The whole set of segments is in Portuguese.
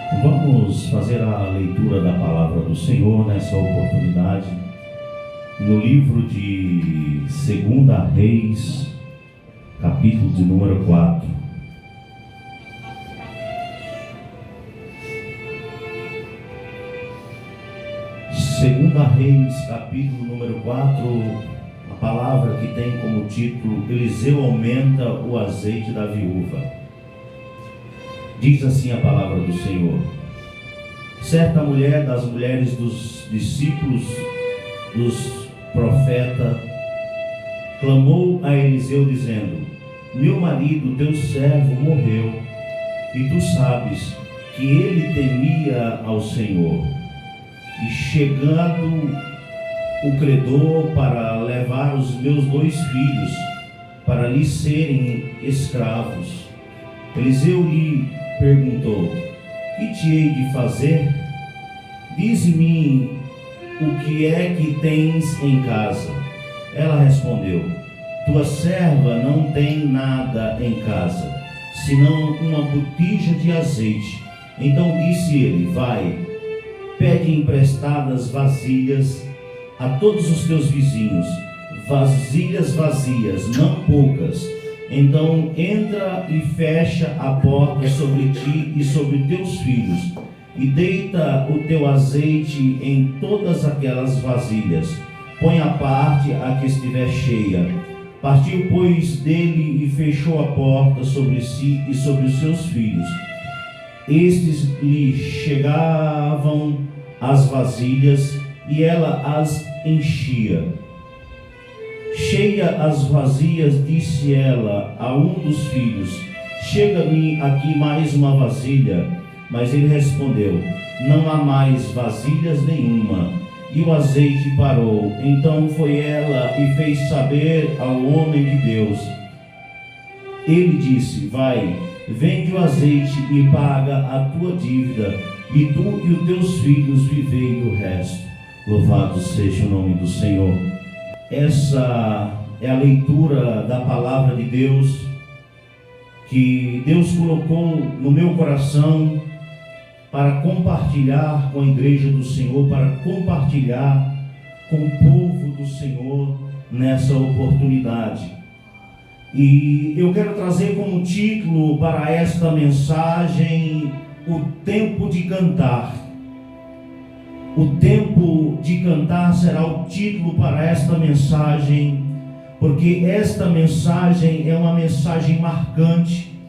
Vamos fazer a leitura da palavra do Senhor nessa oportunidade, no livro de 2 Reis, capítulo de número 4. Segunda Reis, capítulo número 4, a palavra que tem como título: Eliseu aumenta o azeite da viúva. Diz assim a palavra do Senhor: certa mulher das mulheres dos discípulos dos profetas clamou a Eliseu dizendo: meu marido, teu servo, morreu, e tu sabes que ele temia ao Senhor. E chegando o credor para levar os meus 2 filhos para lhe serem escravos, Eliseu lhe perguntou: que te hei de fazer? Dize-me o que é que tens em casa. Ela respondeu: tua serva não tem nada em casa, senão uma botija de azeite. Então disse ele: vai, pede emprestadas vasilhas a todos os teus vizinhos, vasilhas vazias, não poucas. Então entra e fecha a porta sobre ti e sobre teus filhos, e deita o teu azeite em todas aquelas vasilhas. Põe à parte a que estiver cheia. Partiu, pois, dele e fechou a porta sobre si e sobre os seus filhos. Estes lhe chegavam as vasilhas e ela as enchia. Cheia as vazias, disse ela a um dos filhos: chega-me aqui mais uma vasilha. Mas ele respondeu: não há mais vasilhas nenhuma. E o azeite parou. Então foi ela e fez saber ao homem de Deus. Ele disse: vai, vende o azeite e paga a tua dívida, e tu e os teus filhos vivei do resto. Louvado seja o nome do Senhor. Essa é a leitura da palavra de Deus, que Deus colocou no meu coração para compartilhar com a igreja do Senhor, para compartilhar com o povo do Senhor nessa oportunidade. E eu quero trazer como título para esta mensagem: o tempo de cantar. O tempo de cantar será o título para esta mensagem, porque esta mensagem é uma mensagem marcante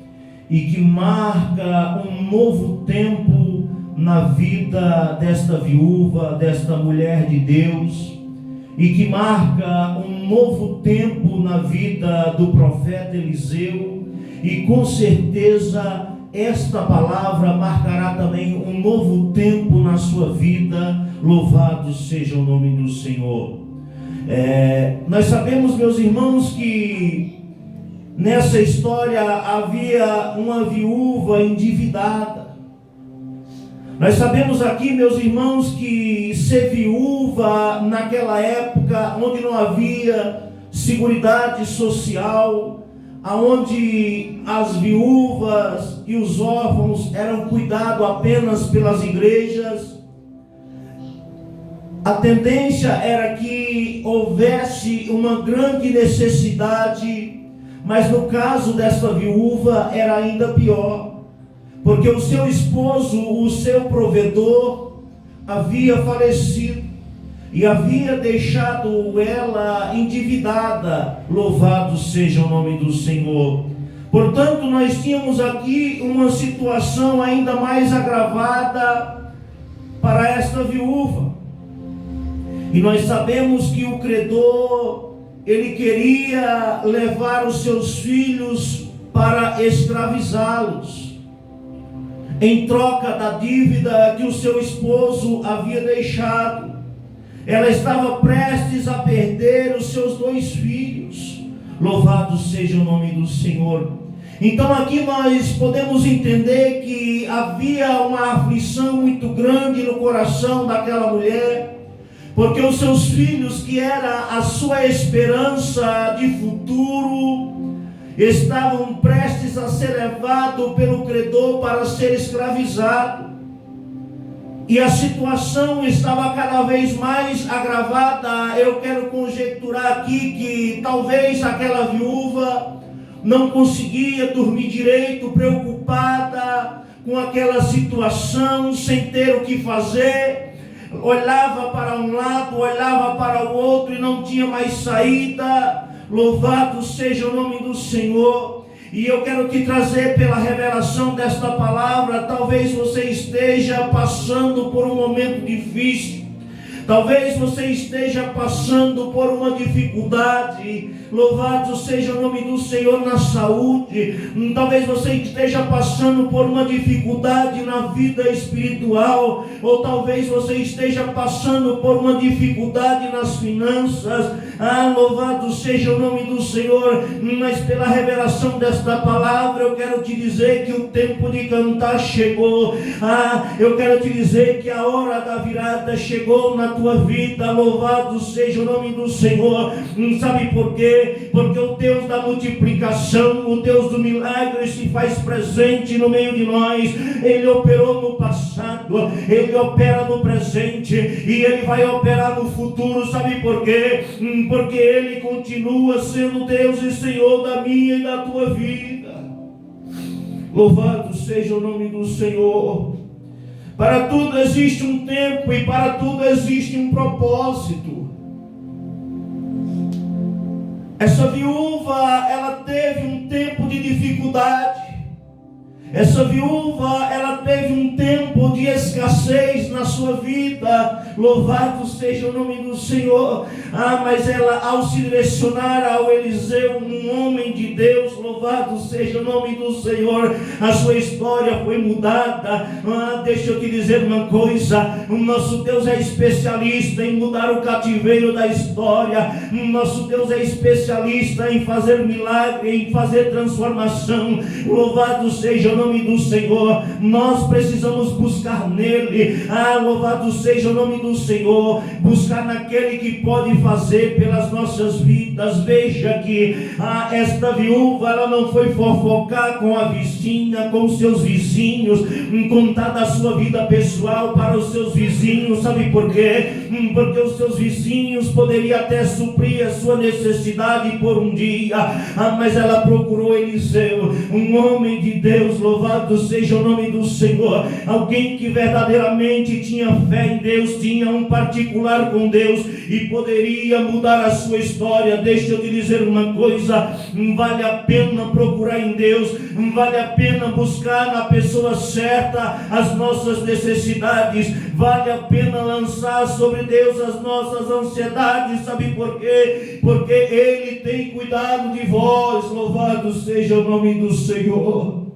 e que marca um novo tempo na vida desta viúva, desta mulher de Deus, e que marca um novo tempo na vida do profeta Eliseu, e com certeza esta palavra marcará também um novo tempo na sua vida. Louvado seja o nome do Senhor. Nós sabemos, meus irmãos, que nessa história havia uma viúva endividada. Nós sabemos aqui, meus irmãos, que ser viúva naquela época, onde não havia seguridade social, aonde as viúvas e os órfãos eram cuidados apenas pelas igrejas, a tendência era que houvesse uma grande necessidade, mas no caso desta viúva era ainda pior, porque o seu esposo, o seu provedor, havia falecido e havia deixado ela endividada. Louvado seja o nome do Senhor. Portanto, nós tínhamos aqui uma situação ainda mais agravada para esta viúva. E nós sabemos que o credor, ele queria levar os seus filhos para escravizá-los, em troca da dívida que o seu esposo havia deixado. Ela estava prestes a perder os seus 2 filhos. Louvado seja o nome do Senhor. Então aqui nós podemos entender que havia uma aflição muito grande no coração daquela mulher, porque os seus filhos, que era a sua esperança de futuro, estavam prestes a ser levados pelo credor para ser escravizados. e a situação estava cada vez mais agravada. Eu quero conjecturar aqui que talvez aquela viúva não conseguia dormir direito, preocupada com aquela situação, sem ter o que fazer. Olhava para um lado, olhava para o outro e não tinha mais saída. Louvado seja o nome do Senhor. E eu quero te trazer pela revelação desta palavra. Talvez você esteja passando por um momento difícil. Talvez você esteja passando por uma dificuldade. Louvado seja o nome do Senhor na saúde. Talvez você esteja passando por uma dificuldade na vida espiritual. Ou talvez você esteja passando por uma dificuldade nas finanças. Louvado seja o nome do Senhor. Mas pela revelação desta palavra, eu quero te dizer que o tempo de cantar chegou. Eu quero te dizer que a hora da virada chegou na tua vida. Louvado seja o nome do Senhor. Sabe por quê? Porque o Deus da multiplicação, o Deus do milagre se faz presente no meio de nós. Ele operou no passado, Ele opera no presente e Ele vai operar no futuro. Sabe por quê? Porque Ele continua sendo Deus e Senhor da minha e da tua vida. Louvado seja o nome do Senhor. Para tudo existe um tempo e para tudo existe um propósito. Essa viúva, ela teve um tempo de dificuldade. Essa viúva, ela teve um tempo de escassez na sua vida. Louvado seja o nome do Senhor. Mas ela, ao se direcionar ao Eliseu, um homem de Deus, louvado seja o nome do Senhor, a sua história foi mudada. Deixa eu te dizer uma coisa: o nosso Deus é especialista em mudar o cativeiro da história. O nosso Deus é especialista em fazer milagre, em fazer transformação. Louvado seja o nome do Senhor. Nós precisamos buscar nele. Louvado seja o nome do Senhor. Buscar naquele que pode fazer pelas nossas vidas. Veja que esta viúva, ela não foi fofocar com a vizinha, com seus vizinhos, contar da sua vida pessoal para os seus vizinhos. Sabe por quê? Porque os seus vizinhos poderiam até suprir a sua necessidade por um dia, mas ela procurou Eliseu, um homem de Deus. Louvado seja o nome do Senhor. Alguém que verdadeiramente tinha fé em Deus, tinha um particular com Deus e poderia mudar a sua história. Deixa eu te dizer uma coisa: vale a pena procurar em Deus, vale a pena buscar na pessoa certa as nossas necessidades, vale a pena lançar sobre Deus as nossas ansiedades. Sabe por quê? Porque Ele tem cuidado de vós. Louvado seja o nome do Senhor.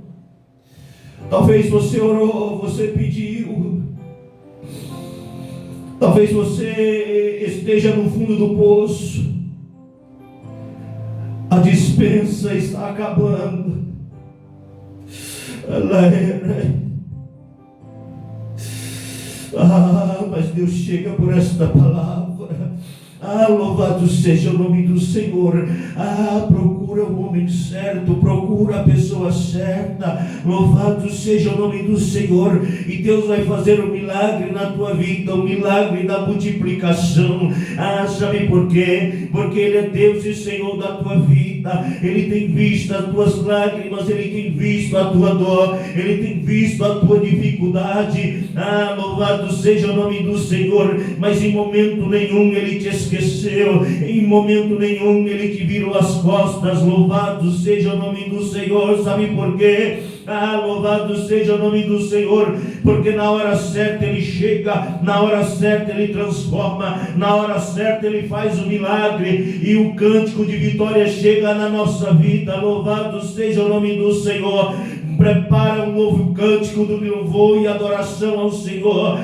Talvez você orou, você pediu. Talvez você esteja no fundo do poço. A despensa está acabando. Mas Deus chega por esta palavra. Louvado seja o nome do Senhor. Procura o homem certo, procura a pessoa certa. Louvado seja o nome do Senhor. E Deus vai fazer um milagre na tua vida, um milagre da multiplicação. Sabe por quê? Porque Ele é Deus e Senhor da tua vida. Ele tem visto as tuas lágrimas, Ele tem visto a tua dor, Ele tem visto a tua dificuldade. Louvado seja o nome do Senhor. Mas em momento nenhum Ele te esqueceu, em momento nenhum Ele te virou as costas. Louvado seja o nome do Senhor. Sabe por quê? Louvado seja o nome do Senhor, porque na hora certa Ele chega, na hora certa Ele transforma, na hora certa Ele faz o milagre, e o cântico de vitória chega na nossa vida. Louvado seja o nome do Senhor. Prepara um novo cântico do louvor e adoração ao Senhor.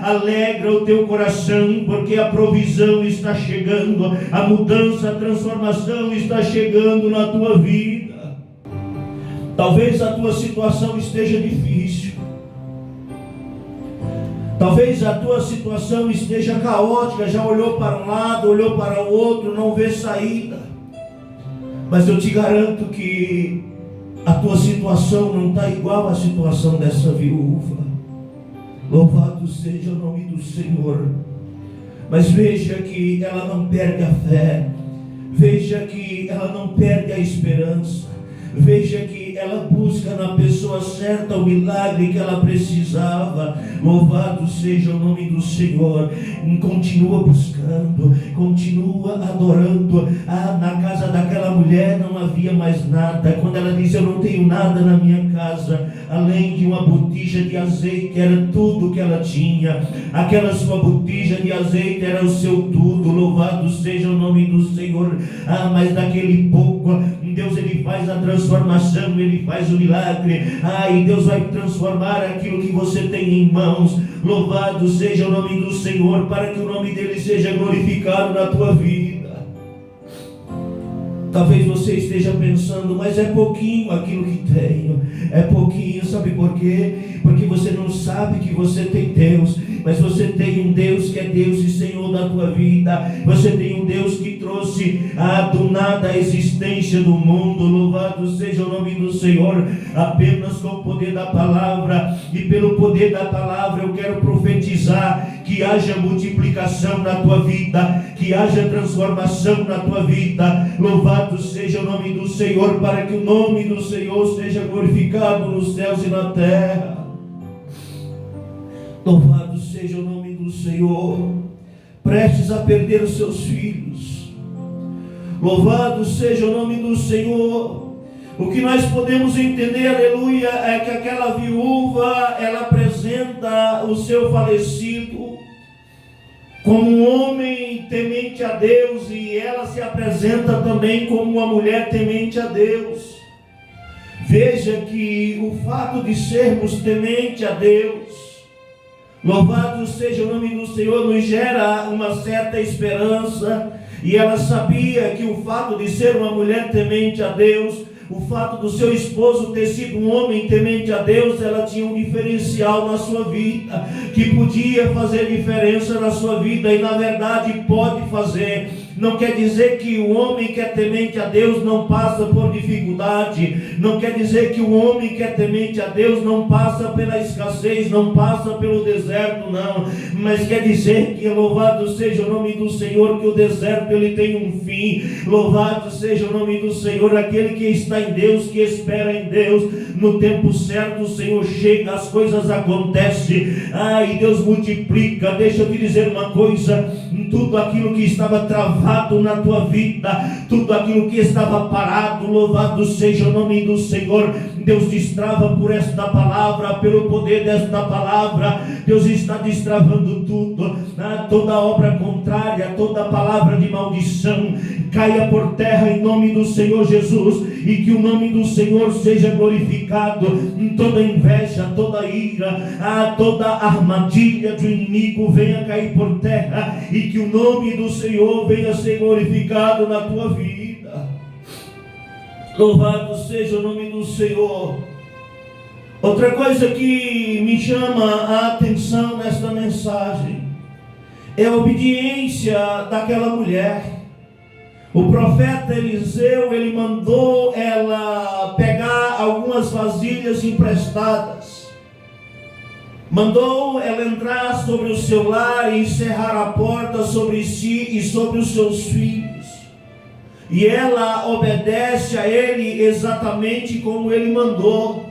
Alegra o teu coração, porque a provisão está chegando, a mudança, a transformação está chegando na tua vida. Talvez a tua situação esteja difícil. Talvez a tua situação esteja caótica. Já olhou para um lado, olhou para o outro, não vê saída. Mas eu te garanto que a tua situação não está igual à situação dessa viúva. Louvado seja o nome do Senhor. Mas veja que ela não perde a fé, veja que ela não perde a esperança, veja que ela busca na pessoa certa o milagre que ela precisava. Louvado seja o nome do Senhor. Continua buscando, continua adorando. Na casa daquela mulher não havia mais nada. Quando ela diz: eu não tenho nada na minha casa, além de uma botija de azeite, era tudo que ela tinha. Aquela sua botija de azeite era o seu tudo. Louvado seja o nome do Senhor. Mas daquele pouco, Deus ele faz a transformação, ele faz o milagre. E Deus vai transformar aquilo que você tem em mãos. Louvado seja o nome do Senhor, para que o nome dele seja glorificado na tua vida. Talvez você esteja pensando: mas é pouquinho aquilo que tenho, é pouquinho. Sabe por quê? Porque você não sabe que você tem Deus. Mas você tem um Deus que é Deus e Senhor da tua vida. Você tem um Deus que trouxe do nada a existência do mundo. Louvado seja o nome do Senhor. Apenas com o poder da palavra, e pelo poder da palavra eu quero profetizar que haja multiplicação na tua vida, que haja transformação na tua vida. Louvado seja o nome do Senhor, para que o nome do Senhor seja glorificado nos céus e na terra. Louvado seja o nome do Senhor. Prestes a perder os seus filhos. Louvado seja o nome do Senhor. O que nós podemos entender, aleluia, é que aquela viúva, ela apresenta o seu falecido como um homem temente a Deus, e ela se apresenta também como uma mulher temente a Deus. Veja que o fato de sermos temente a Deus, louvado seja o nome do Senhor, nos gera uma certa esperança. E ela sabia que o fato de ser uma mulher temente a Deus, o fato do seu esposo ter sido um homem temente a Deus, ela tinha um diferencial na sua vida, que podia fazer diferença na sua vida, e na verdade pode fazer. Não quer dizer que o homem que é temente a Deus não passa por dificuldade, não quer dizer que o homem que é temente a Deus não passa pela escassez, não passa pelo deserto, não, mas quer dizer que, louvado seja o nome do Senhor, que o deserto ele tem um fim. Louvado seja o nome do Senhor. Aquele que está em Deus, que espera em Deus, no tempo certo o Senhor chega, as coisas acontecem, e Deus multiplica. Deixa eu te dizer uma coisa: tudo aquilo que estava travado na tua vida, tudo aquilo que estava parado, louvado seja o nome do Senhor, Deus destrava por esta palavra, pelo poder desta palavra. Deus está destravando tudo, toda obra contrária, toda palavra de maldição caia por terra em nome do Senhor Jesus, e que o nome do Senhor seja glorificado. Toda inveja, toda ira, toda armadilha do inimigo venha cair por terra, e que o nome do Senhor venha ser glorificado na tua vida. Louvado seja o nome do Senhor. Outra coisa que me chama a atenção nesta mensagem é a obediência daquela mulher. O profeta Eliseu, ele mandou ela pegar algumas vasilhas emprestadas, mandou ela entrar sobre o seu lar e encerrar a porta sobre si e sobre os seus filhos, e ela obedece a ele exatamente como ele mandou.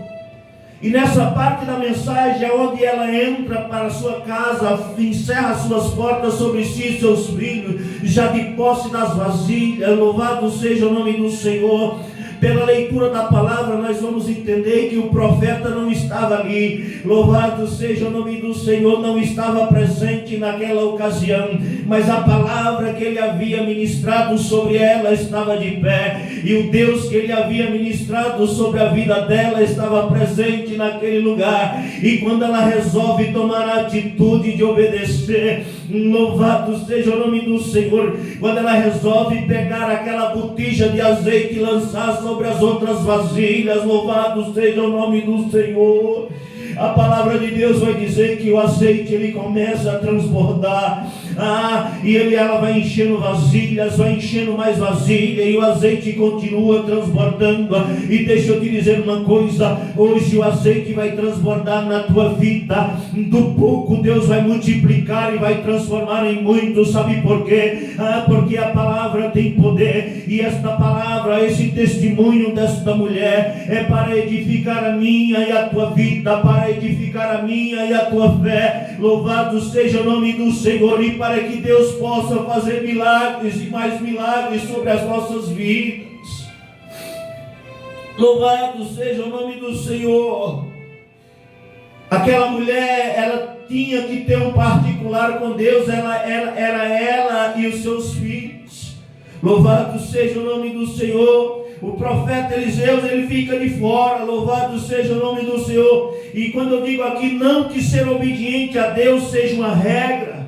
E nessa parte da mensagem é onde ela entra para a sua casa, encerra suas portas sobre si e seus filhos, já de posse das vasilhas. Louvado seja o nome do Senhor. Pela leitura da palavra nós vamos entender que o profeta não estava ali, louvado seja o nome do Senhor, não estava presente naquela ocasião, mas a palavra que ele havia ministrado sobre ela estava de pé, e o Deus que ele havia ministrado sobre a vida dela estava presente naquele lugar. E quando ela resolve tomar a atitude de obedecer, louvado seja o nome do Senhor, quando ela resolve pegar aquela botija de azeite e lançar sobre as outras vasilhas, louvado seja o nome do Senhor, a palavra de Deus vai dizer que o azeite ele começa a transbordar. E ela vai enchendo vasilhas, vai enchendo mais vasilha, e o azeite continua transbordando. E deixa eu te dizer uma coisa: hoje o azeite vai transbordar na tua vida. Do pouco Deus vai multiplicar e vai transformar em muito. Sabe por quê? Porque a palavra tem poder, e esta palavra, esse testemunho desta mulher é para edificar a minha e a tua vida, para edificar a minha e a tua fé. Louvado seja o nome do Senhor, e para que Deus possa fazer milagres e mais milagres sobre as nossas vidas. Louvado seja o nome do Senhor. Aquela mulher, ela tinha que ter um particular com Deus. Era ela e os seus filhos. Louvado seja o nome do Senhor. O profeta Eliseu, ele fica de fora. Louvado seja o nome do Senhor. E quando eu digo aqui, não que ser obediente a Deus seja uma regra.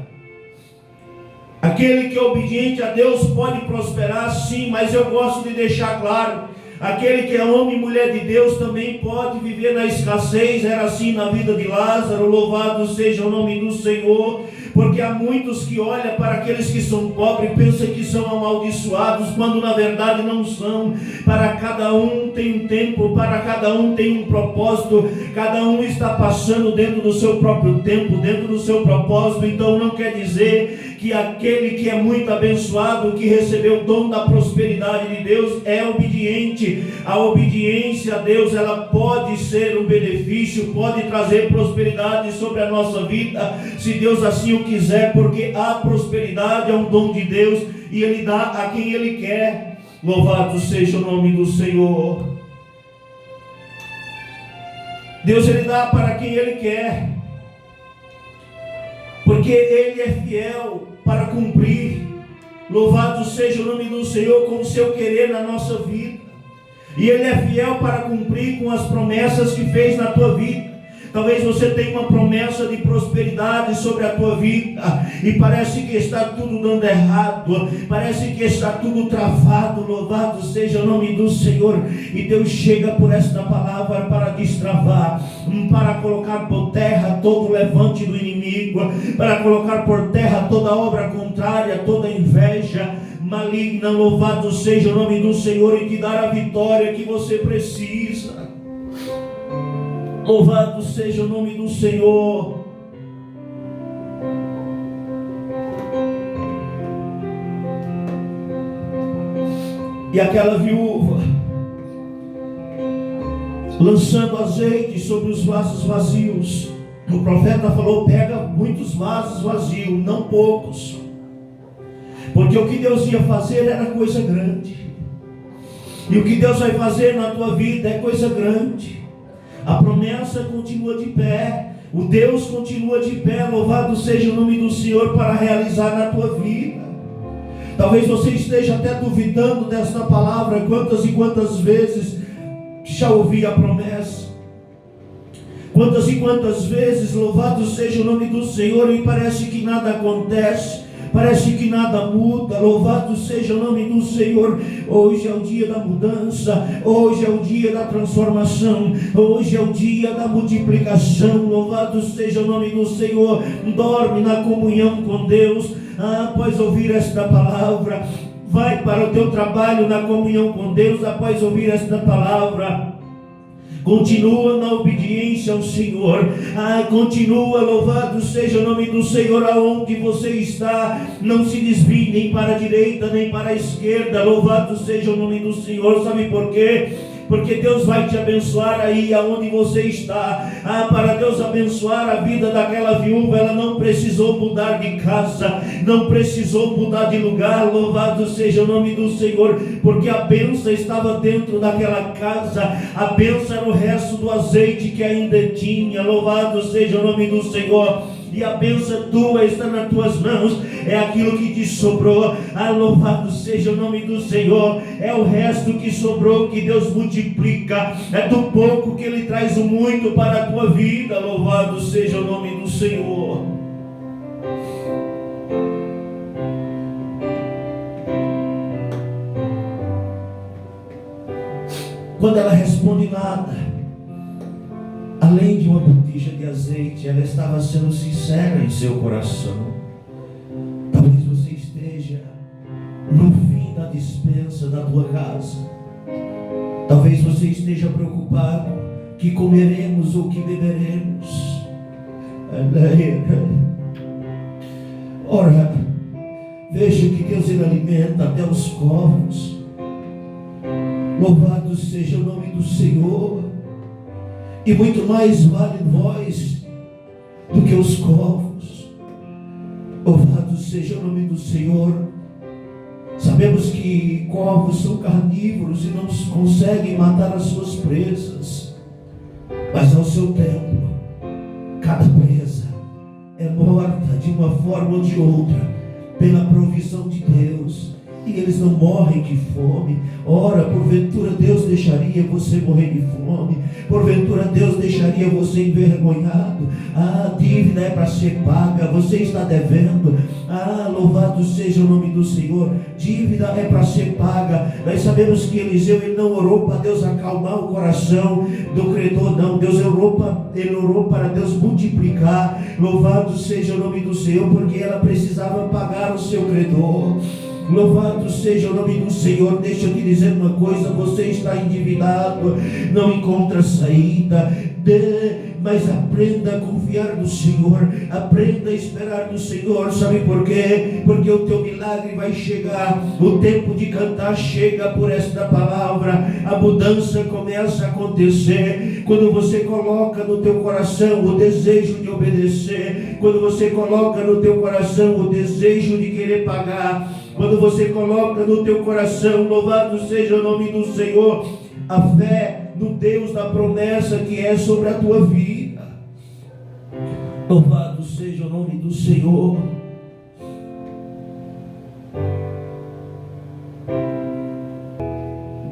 Aquele que é obediente a Deus pode prosperar, sim, mas eu gosto de deixar claro: aquele que é homem e mulher de Deus também pode viver na escassez. Era assim na vida de Lázaro. Louvado seja o nome do Senhor. Porque há muitos que olham para aqueles que são pobres e pensam que são amaldiçoados, quando na verdade não são. Para cada um tem um tempo, para cada um tem um propósito, cada um está passando dentro do seu próprio tempo, dentro do seu propósito. Então não quer dizer que aquele que é muito abençoado, que recebeu o dom da prosperidade de Deus, é obediente. A obediência a Deus, ela pode ser um benefício, pode trazer prosperidade sobre a nossa vida, se Deus assim o quiser, porque a prosperidade é um dom de Deus e Ele dá a quem Ele quer. Louvado seja o nome do Senhor. Deus, Ele dá para quem Ele quer, porque Ele é fiel para cumprir. Louvado seja o nome do Senhor com o seu querer na nossa vida. E Ele é fiel para cumprir com as promessas que fez na tua vida. Talvez você tenha uma promessa de prosperidade sobre a tua vida e parece que está tudo dando errado, parece que está tudo travado. Louvado seja o nome do Senhor. E Deus chega por esta palavra para destravar, para colocar por terra todo o levante do inimigo, para colocar por terra toda obra contrária, toda inveja maligna. Louvado seja o nome do Senhor, e te dar a vitória que você precisa. Louvado seja o nome do Senhor. E aquela viúva, lançando azeite sobre os vasos vazios, o profeta falou: pega muitos vasos vazios, não poucos, porque o que Deus ia fazer era coisa grande, e o que Deus vai fazer na tua vida é coisa grande. A promessa continua de pé, o Deus continua de pé. Louvado seja o nome do Senhor para realizar na tua vida. Talvez você esteja até duvidando desta palavra. Quantas e quantas vezes já ouvi a promessa? Quantas e quantas vezes, louvado seja o nome do Senhor, e parece que nada acontece, parece que nada muda. Louvado seja o nome do Senhor. Hoje é o dia da mudança, hoje é o dia da transformação, hoje é o dia da multiplicação. Louvado seja o nome do Senhor. Dorme na comunhão com Deus. Após ouvir esta palavra, vai para o teu trabalho na comunhão com Deus. Após ouvir esta palavra, continua na obediência ao Senhor. Continua, louvado seja o nome do Senhor, aonde você está. Não se desvie nem para a direita nem para a esquerda. Louvado seja o nome do Senhor. Sabe por quê? Porque Deus vai te abençoar aí aonde você está. Para Deus abençoar a vida daquela viúva, ela não precisou mudar de casa, não precisou mudar de lugar. Louvado seja o nome do Senhor, porque a bênção estava dentro daquela casa. A bênção era o resto do azeite que ainda tinha. Louvado seja o nome do Senhor. E a bênção tua está nas tuas mãos, é aquilo que te sobrou. Louvado seja o nome do Senhor. É o resto que sobrou que Deus multiplica. É do pouco que Ele traz o muito para a tua vida. Louvado seja o nome do Senhor. Quando ela responde nada, além de uma botija de azeite, ela estava sendo sincera em seu coração. no fim da dispensa da tua casa. Talvez você esteja preocupado que comeremos ou que beberemos. Ora, veja que Deus ele alimenta até os corvos. Louvado seja o nome do Senhor. E muito mais vale vós do que os corvos. Louvado seja o nome do Senhor. Sabemos que corvos são carnívoros e não conseguem matar as suas presas. Mas ao seu tempo, cada presa é morta de uma forma ou de outra, pela provisão de Deus. E eles não morrem de fome. Ora, porventura Deus deixaria você morrer de fome? Porventura Deus deixaria você envergonhado? A dívida é para ser paga, você está devendo. Louvado seja o nome do Senhor. Dívida é para ser paga. Nós sabemos que Eliseu ele não orou para Deus acalmar o coração do credor, não. Ele orou para Deus multiplicar. Louvado seja o nome do Senhor, porque ela precisava pagar o seu credor. Louvado seja o nome do Senhor. Deixa eu te dizer uma coisa: você está endividado, não encontra saída, mas aprenda a confiar no Senhor, aprenda a esperar no Senhor. Sabe por quê? Porque o teu milagre vai chegar. O tempo de cantar chega por esta palavra. A mudança começa a acontecer quando você coloca no teu coração o desejo de obedecer, quando você coloca no teu coração o desejo de querer pagar, quando você coloca no teu coração, louvado seja o nome do Senhor, a fé no Deus da promessa que é sobre a tua vida. Louvado seja o nome do Senhor.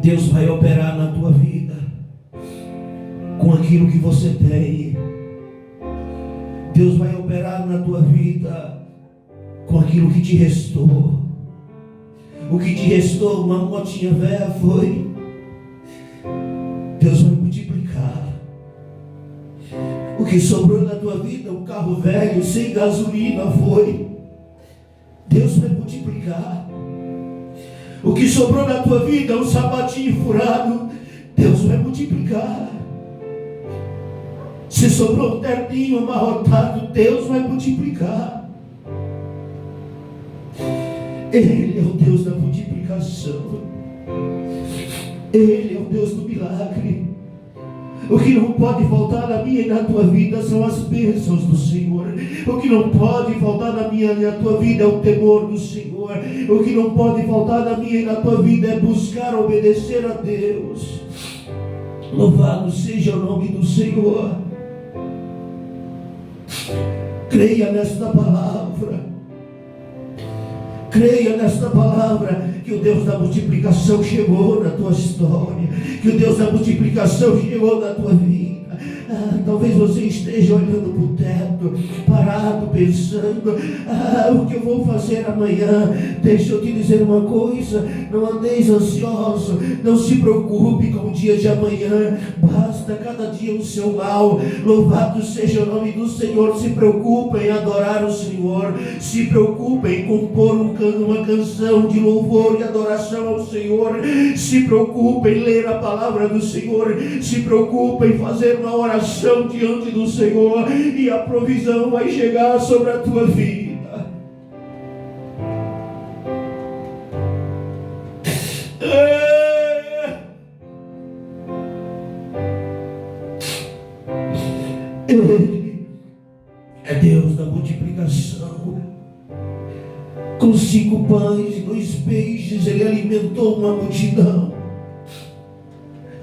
Deus vai operar na tua vida com aquilo que você tem. Deus vai operar na tua vida com aquilo que te restou. O que te restou, uma motinha velha, foi. Deus vai multiplicar. O que sobrou na tua vida, um carro velho, sem gasolina, foi. Deus vai multiplicar. O que sobrou na tua vida, um sapatinho furado, Deus vai multiplicar. Se sobrou um terninho amarrotado, Deus vai multiplicar. Ele é o Deus da multiplicação. Ele é o Deus do milagre. O que não pode faltar na minha e na tua vida são as bênçãos do Senhor. O que não pode faltar na minha e na tua vida é o temor do Senhor. O que não pode faltar na minha e na tua vida é buscar obedecer a Deus. Louvado seja o nome do Senhor. Creia nesta palavra. Creia nesta palavra, que o Deus da multiplicação chegou na tua história, que o Deus da multiplicação chegou na tua vida. Talvez você esteja olhando para o teto, parado, pensando, o que eu vou fazer amanhã? Deixa eu te dizer uma coisa: não andeis ansioso, não se preocupe com o dia de amanhã, basta cada dia o seu mal. Louvado seja o nome do Senhor. Se preocupe em adorar o Senhor, se preocupe em compor uma canção de louvor e adoração ao Senhor, se preocupe em ler a palavra do Senhor, se preocupe em fazer uma oração diante do Senhor, e a provisão vai chegar sobre a tua vida. Ele é Deus da multiplicação. Com 5 pães e 2 peixes ele alimentou uma multidão.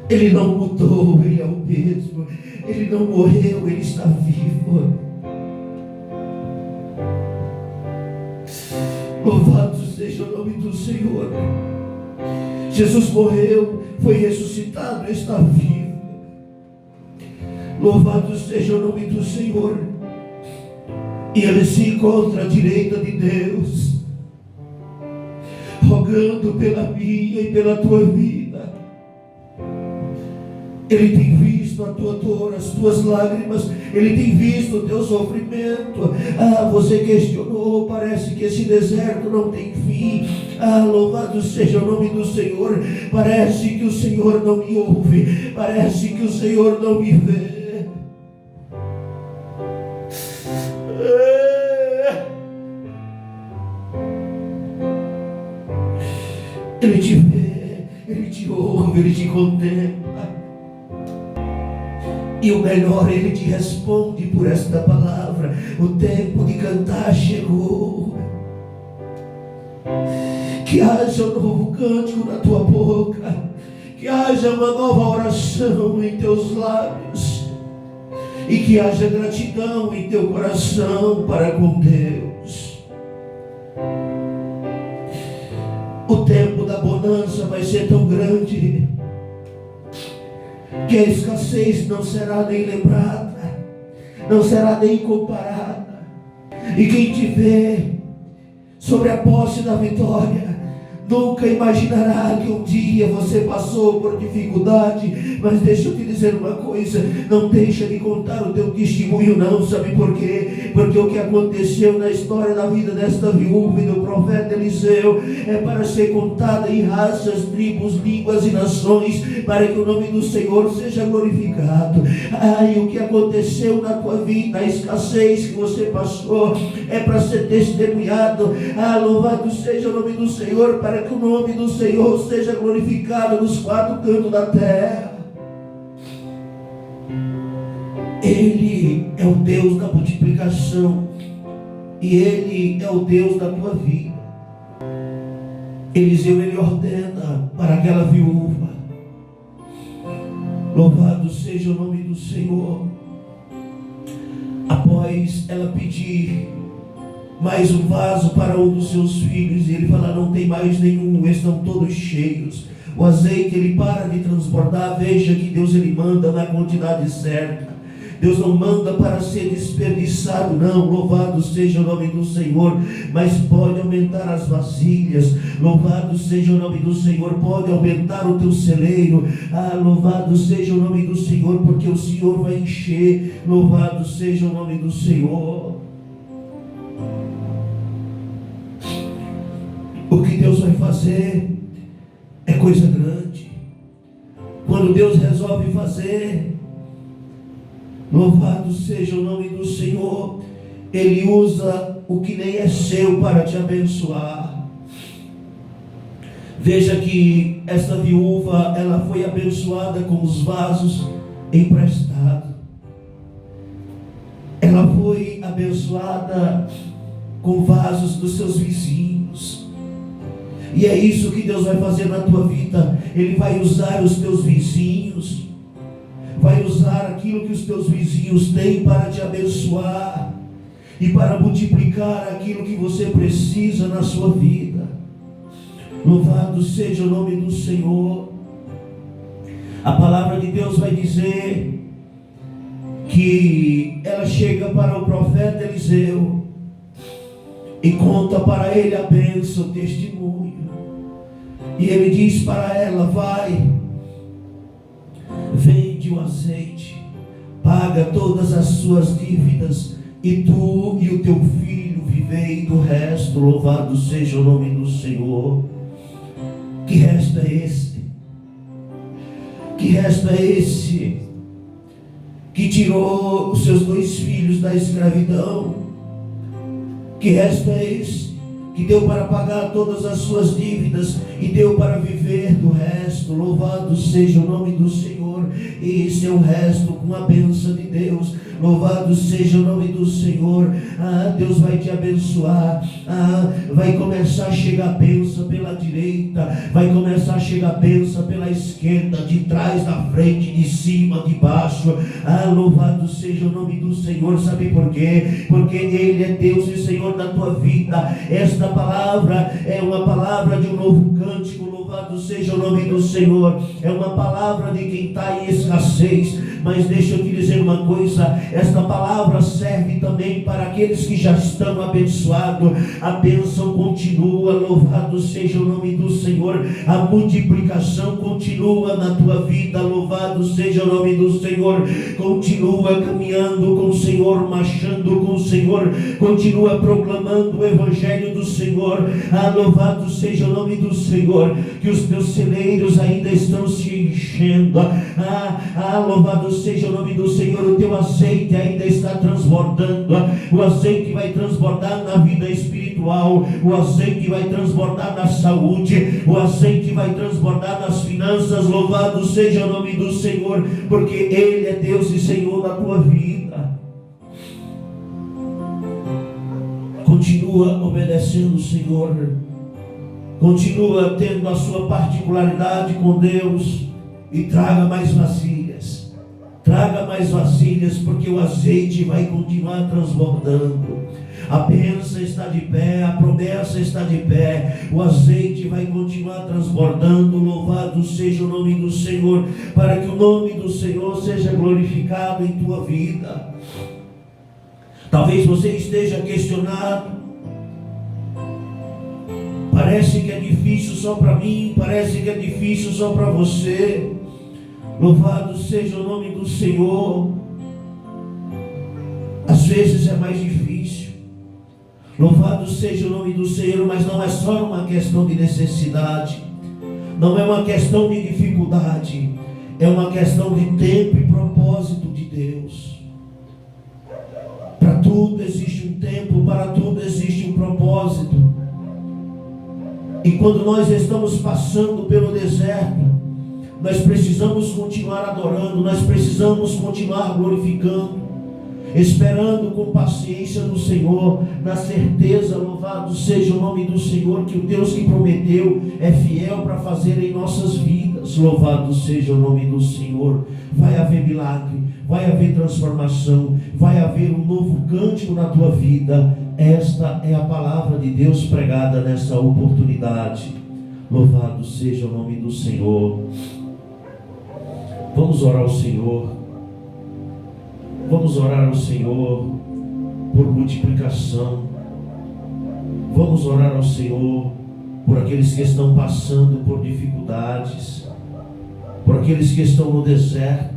Ele não mudou, ele é o mesmo. Ele não morreu, ele está vivo. Louvado seja o nome do Senhor. Jesus morreu, foi ressuscitado, está vivo. Louvado seja o nome do Senhor. E ele se encontra à direita de Deus, rogando pela minha e pela tua vida. Ele tem visto a tua dor, as tuas lágrimas. Ele tem visto o teu sofrimento. Você questionou, parece que esse deserto não tem fim. Louvado seja o nome do Senhor. Parece que o Senhor não me ouve, parece que o Senhor não me vê. Ele te vê, Ele te ouve, Ele te contempla. E o melhor, Ele te responde por esta palavra: o tempo de cantar chegou. Que haja um novo cântico na tua boca, que haja uma nova oração em teus lábios, e que haja gratidão em teu coração para com Deus. O tempo da bonança vai ser tão grande que a escassez não será nem lembrada, não será nem comparada. E quem te vê sobre a posse da vitória nunca imaginará que um dia você passou por dificuldade. Mas deixa eu te dizer uma coisa: não deixa de contar o teu testemunho não. Sabe por quê? Porque o que aconteceu na história da vida desta viúva e do profeta Eliseu é para ser contada em raças, tribos, línguas e nações, para que o nome do Senhor seja glorificado. E o que aconteceu na tua vida, a escassez que você passou, é para ser testemunhado. Louvado seja o nome do Senhor, para que o nome do Senhor seja glorificado nos quatro cantos da terra. Ele é o Deus da multiplicação, e Ele é o Deus da tua vida. Eliseu, ele ordena para aquela viúva, louvado seja o nome do Senhor, após ela pedir mais um vaso para um dos seus filhos, e ele fala: não tem mais nenhum, estão todos cheios. O azeite ele para de transbordar. Veja que Deus ele manda na quantidade certa. Deus não manda para ser desperdiçado, não. Louvado seja o nome do Senhor. Mas pode aumentar as vasilhas. Louvado seja o nome do Senhor. Pode aumentar o teu celeiro. Louvado seja o nome do Senhor, porque o Senhor vai encher. Louvado seja o nome do Senhor. O que Deus vai fazer é coisa grande. Quando Deus resolve fazer, louvado seja o nome do Senhor, Ele usa o que nem é seu para te abençoar. Veja que esta viúva, ela foi abençoada com os vasos emprestados. Ela foi abençoada com vasos dos seus vizinhos. E é isso que Deus vai fazer na tua vida. Ele vai usar os teus vizinhos, vai usar aquilo que os teus vizinhos têm para te abençoar e para multiplicar aquilo que você precisa na sua vida. Louvado seja o nome do Senhor. A palavra de Deus vai dizer que ela chega para o profeta Eliseu e conta para ele a bênção, o testemunho. E ele diz para ela: vai, vende o azeite, paga todas as suas dívidas, e tu e o teu filho vivei do resto. Louvado seja o nome do Senhor. Que resto é esse? Que resto é esse que tirou os seus 2 filhos da escravidão? Que resto é esse que deu para pagar todas as suas dívidas e deu para viver do resto? Louvado seja o nome do Senhor. E esse é o resto com a bênção de Deus. Louvado seja o nome do Senhor. Deus vai te abençoar. Vai começar a chegar bênção pela direita, vai começar a chegar bênção pela esquerda, de trás, da frente, de cima, de baixo. Louvado seja o nome do Senhor. Sabe por quê? Porque Ele é Deus e Senhor da tua vida. Esta palavra é uma palavra de um novo cântico. Louvado seja o nome do Senhor. É uma palavra de quem está em escassez. Mas deixa eu te dizer uma coisa, esta palavra serve também para aqueles que já estão abençoados. A bênção continua, louvado seja o nome do Senhor. A multiplicação continua na tua vida, louvado seja o nome do Senhor. Continua caminhando com o Senhor, marchando com o Senhor, continua proclamando o Evangelho do Senhor. Louvado seja o nome do Senhor, que os teus celeiros ainda estão se enchendo. Louvado seja o nome do Senhor, o teu azeite ainda está transbordando. O azeite vai transbordar na vida espiritual, o azeite vai transbordar na saúde, o azeite vai transbordar nas finanças. Louvado seja o nome do Senhor, porque Ele é Deus e Senhor da tua vida. Continua obedecendo o Senhor, continua tendo a sua particularidade com Deus, e traga mais vasilhas, porque o azeite vai continuar transbordando. A bênção está de pé, a promessa está de pé, o azeite vai continuar transbordando. Louvado seja o nome do Senhor, para que o nome do Senhor seja glorificado em tua vida. Talvez você esteja questionado, parece que é difícil só para mim, parece que é difícil só para você. Louvado seja o nome do Senhor. Às vezes é mais difícil. Louvado seja o nome do Senhor, mas não é só uma questão de necessidade, não é uma questão de dificuldade, é uma questão de tempo e propósito de Deus. Para tudo existe um tempo, para tudo existe um propósito. E quando nós estamos passando pelo deserto, nós precisamos continuar adorando, nós precisamos continuar glorificando, esperando com paciência no Senhor, na certeza, louvado seja o nome do Senhor, que o Deus que prometeu é fiel para fazer em nossas vidas. Louvado seja o nome do Senhor. Vai haver milagre, vai haver transformação, vai haver um novo cântico na tua vida. Esta é a palavra de Deus pregada nessa oportunidade. Louvado seja o nome do Senhor. Vamos orar ao Senhor. Vamos orar ao Senhor por multiplicação. Vamos orar ao Senhor por aqueles que estão passando por dificuldades, por aqueles que estão no deserto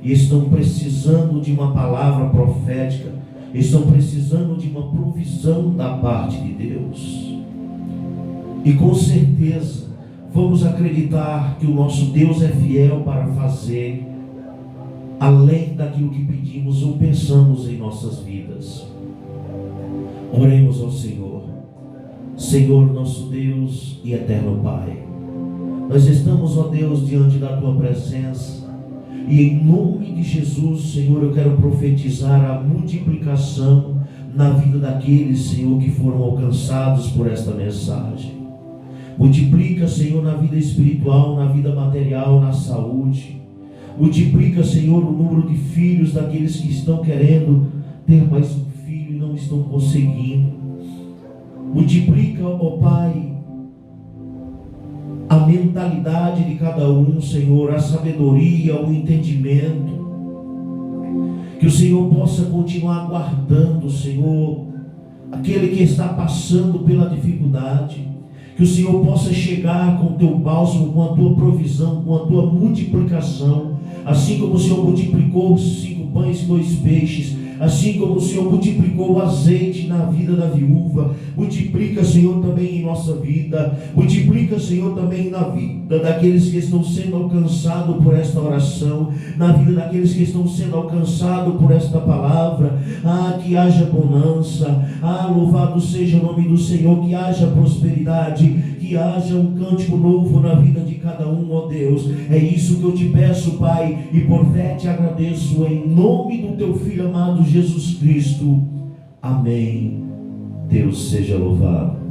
e estão precisando de uma palavra profética, estão precisando de uma provisão da parte de Deus. E com certeza vamos acreditar que o nosso Deus é fiel para fazer além daquilo que pedimos ou pensamos em nossas vidas. Oremos ao Senhor. Senhor, nosso Deus e eterno Pai, nós estamos, ó Deus, diante da Tua presença, e em nome de Jesus, Senhor, eu quero profetizar a multiplicação na vida daqueles, Senhor, que foram alcançados por esta mensagem. Multiplica, Senhor, na vida espiritual, na vida material, na saúde. Multiplica, Senhor, o número de filhos daqueles que estão querendo ter mais um filho e não estão conseguindo. Multiplica, ó Pai, a mentalidade de cada um, Senhor, a sabedoria, o entendimento. Que o Senhor possa continuar guardando, Senhor, aquele que está passando pela dificuldade. Que o Senhor possa chegar com o teu bálsamo, com a tua provisão, com a tua multiplicação. Assim como o Senhor multiplicou 5 pães e 2 peixes, assim como o Senhor multiplicou o azeite na vida da viúva, multiplica, Senhor, também em nossa vida. Multiplica, Senhor, também na vida daqueles que estão sendo alcançados por esta oração, na vida daqueles que estão sendo alcançados por esta palavra. Que haja bonança, louvado seja o nome do Senhor, que haja prosperidade, que haja um cântico novo na vida de cada um, ó Deus. É isso que eu te peço, Pai, e por fé te agradeço, em nome do teu Filho amado Jesus Cristo. Amém. Deus seja louvado.